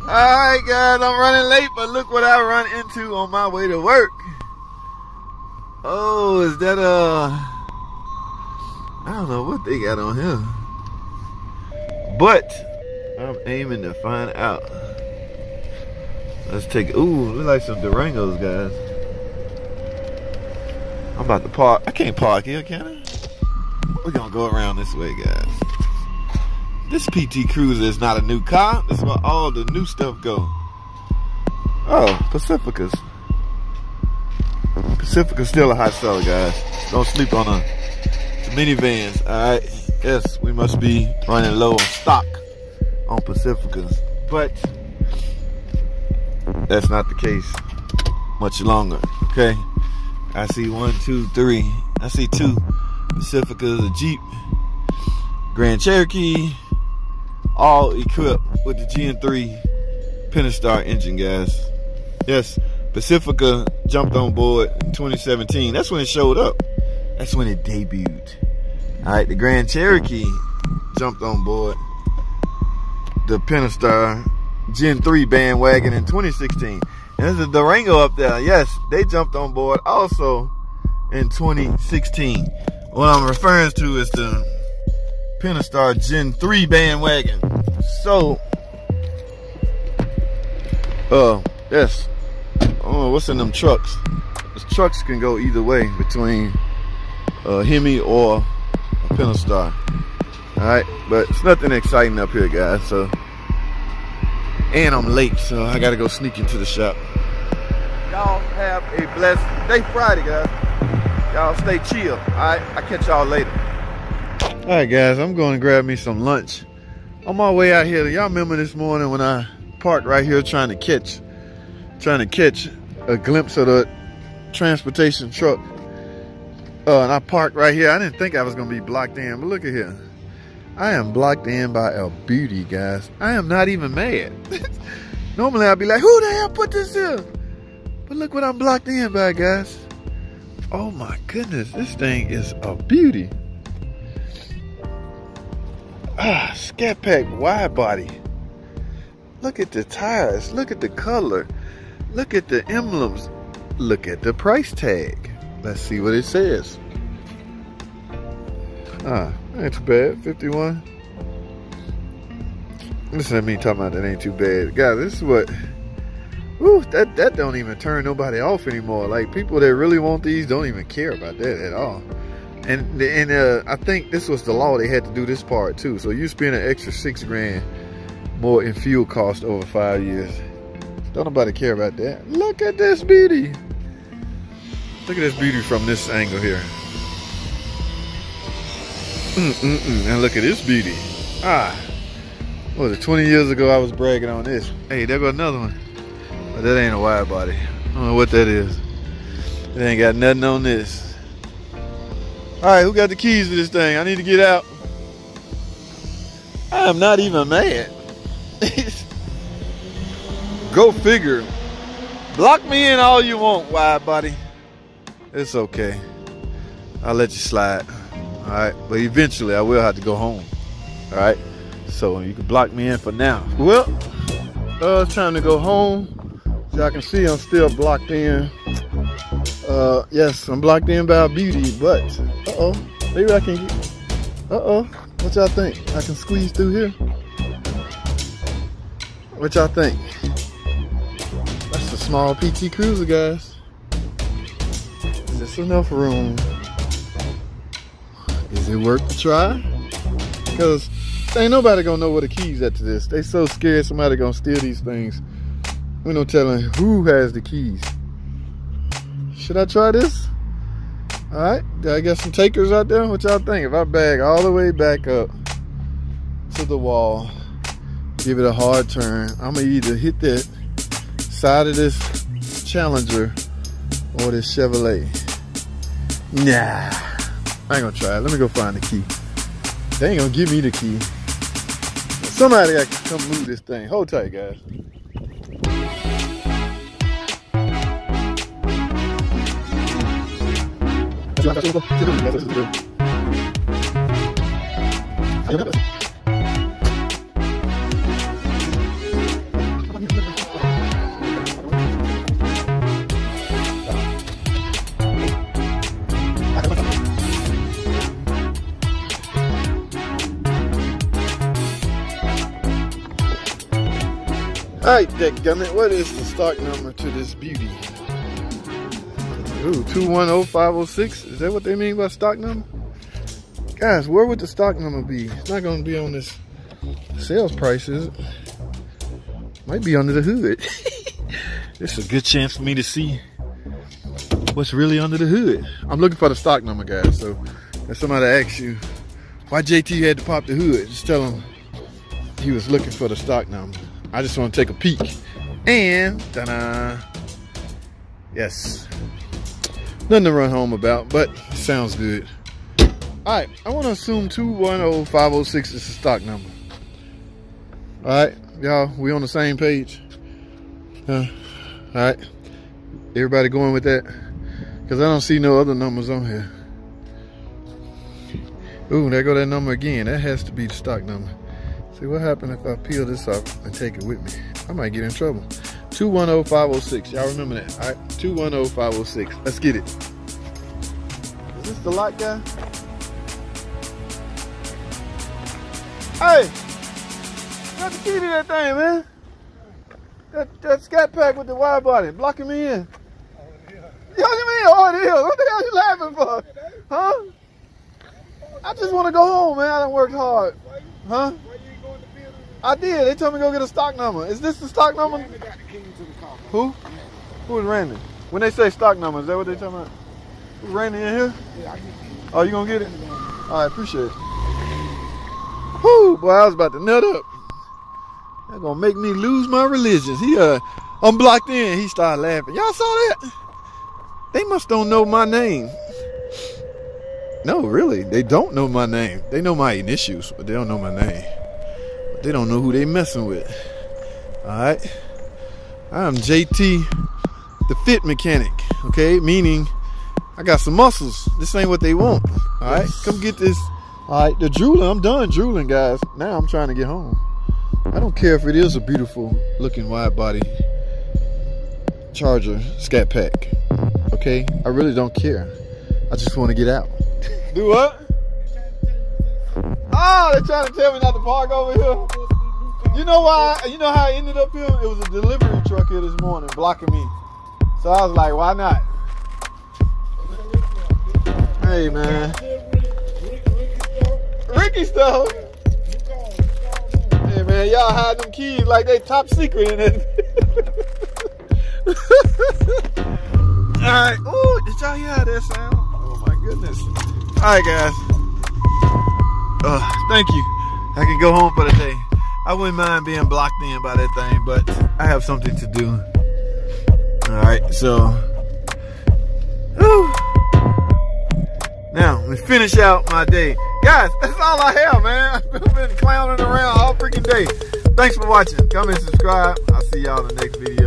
Alright guys, I'm running late, but look what I run into on my way to work. Oh, is that I don't know what they got on here. But I'm aiming to find out. Let's take, ooh, look like some Durangos, guys. I'm about to park. I can't park here, can I? We're gonna go around this way, guys. This PT Cruiser is not a new car. That's where all the new stuff go. Oh, Pacifica's. Pacifica's still a hot seller, guys. Don't sleep on the minivans, alright? Yes, we must be running low on stock on Pacificas. But that's not the case much longer, okay? I see 1, 2, 3. I see 2 Pacificas, a Jeep, Grand Cherokee, all equipped with the GN3 Pentastar engine, guys. Yes, Pacifica jumped on board in 2017. That's when it showed up. That's when it debuted. All right, the Grand Cherokee jumped on board the Pentastar Gen 3 bandwagon in 2016. And there's a Durango up there. Yes, they jumped on board also in 2016. What I'm referring to is the Pentastar Gen 3 bandwagon. So, yes. Oh, what's in them trucks? Those trucks can go either way between a Hemi or a Pentastar. Alright, but it's nothing exciting up here, guys. So, and I'm late, so I gotta go sneak into the shop. Y'all have a blessed day, Friday, guys. Y'all stay chill. Alright, I'll catch y'all later. Alright guys, I'm going to grab me some lunch. On my way out here, y'all remember this morning when I parked right here trying to catch a glimpse of the transportation truck. And I parked right here. I didn't think I was going to be blocked in, but look at here. I am blocked in by a beauty, guys. I am not even mad. Normally I'd be like, who the hell put this here? But look what I'm blocked in by, guys. Oh my goodness, this thing is a beauty. Ah, Scatpack wide body. Look at the tires. Look at the color. Look at the emblems. Look at the price tag. Let's see what it says. Ah, ain't too bad. 51. Listen to me talking about that ain't too bad. Guys, this is what... Ooh, that don't even turn nobody off anymore. Like, people that really want these don't even care about that at all. And I think this was the law. They had to do this part too. So you spend an extra $6 grand more in fuel cost over 5 years. Don't nobody care about that. Look at this beauty. Look at this beauty from this angle here. And look at this beauty. Ah, what was it, 20 years ago I was bragging on this. Hey, there goes another one. But that ain't a wide body. I don't know what that is. It ain't got nothing on this. Alright, who got the keys to this thing? I need to get out. I am not even mad. Go figure. Block me in all you want, wide body. It's okay. I'll let you slide. Alright, but eventually I will have to go home. Alright, so you can block me in for now. Well, it's time to go home. As y'all can see, I'm still blocked in. Yes, I'm blocked in by a beauty, but maybe I can get, what y'all think? I can squeeze through here? What y'all think? That's a small PT Cruiser, guys. Is this enough room? Is it worth the try? Because ain't nobody gonna know where the keys at to this. They so scared somebody gonna steal these things. We're no telling who has the keys. Should I try this? All right, I got some takers out there. What y'all think? If I bag all the way back up to the wall, give it a hard turn, I'm gonna either hit that side of this Challenger or this Chevrolet. Nah, I ain't gonna try it. Let me go find the key. They ain't gonna give me the key. Somebody got to come move this thing. Hold tight, guys. Alright, dadgummit, what is the stock number to this beauty? Ooh, 210506. Is that what they mean by stock number? Guys, where would the stock number be? It's not going to be on this sales price, is it? Might be under the hood. This is a good chance for me to see what's really under the hood. I'm looking for the stock number, guys. So if somebody asks you why JT had to pop the hood, just tell him he was looking for the stock number. I just want to take a peek. And ta-da! Yes. Nothing to run home about, but it sounds good. Alright, I want to assume 210506 is the stock number. Alright, y'all, we on the same page? Alright, everybody going with that? Because I don't see no other numbers on here. Ooh, there go that number again. That has to be the stock number. See what happens if I peel this off and take it with me? I might get in trouble. 210506. Y'all remember that? All right, 210506. Let's get it. Is this the lot guy? Hey, got the key to that thing, man. That Scatpack with the wide body blocking me in. What do you mean? Oh, it is. What the hell are you laughing for? Huh? I just want to go home, man. I done worked hard. Huh? I did. They told me to go get a stock number. Is this the stock number? Randy got the key to the car. Who? Who is Randy? When they say stock number, is that what they talking about? Who's Randy in here? Yeah, I get it. Oh, you gonna get it? All right, appreciate it. Whoo, boy, I was about to nut up. That's gonna make me lose my religion. He unblocked in. He started laughing. Y'all saw that? They must don't know my name. No, really, they don't know my name. They know my initials, but they don't know my name. They don't know who they messing with. Alright. I'm JT, the fit mechanic. Okay, meaning I got some muscles. This ain't what they want. Alright, come get this. Alright, the drooling, I'm done drooling, guys. Now I'm trying to get home. I don't care if it is a beautiful looking wide body Charger Scatpack. Okay, I really don't care. I just want to get out. Do what? Oh, they're trying to tell me not to park over here. You know why? You know how I ended up here? It was a delivery truck here this morning blocking me. So I was like, why not? Hey, man. Ricky stuff. Hey, man, y'all hide them keys like they top secret in it. All right. Oh, did y'all hear that sound? Oh, my goodness. All right, guys. Thank you. I can go home for the day. I wouldn't mind being blocked in by that thing, but I have something to do. All right, so whew. Now let's finish out my day, guys. That's all I have, man. I've been clowning around all freaking day. Thanks for watching. Comment, subscribe. I'll see y'all in the next video.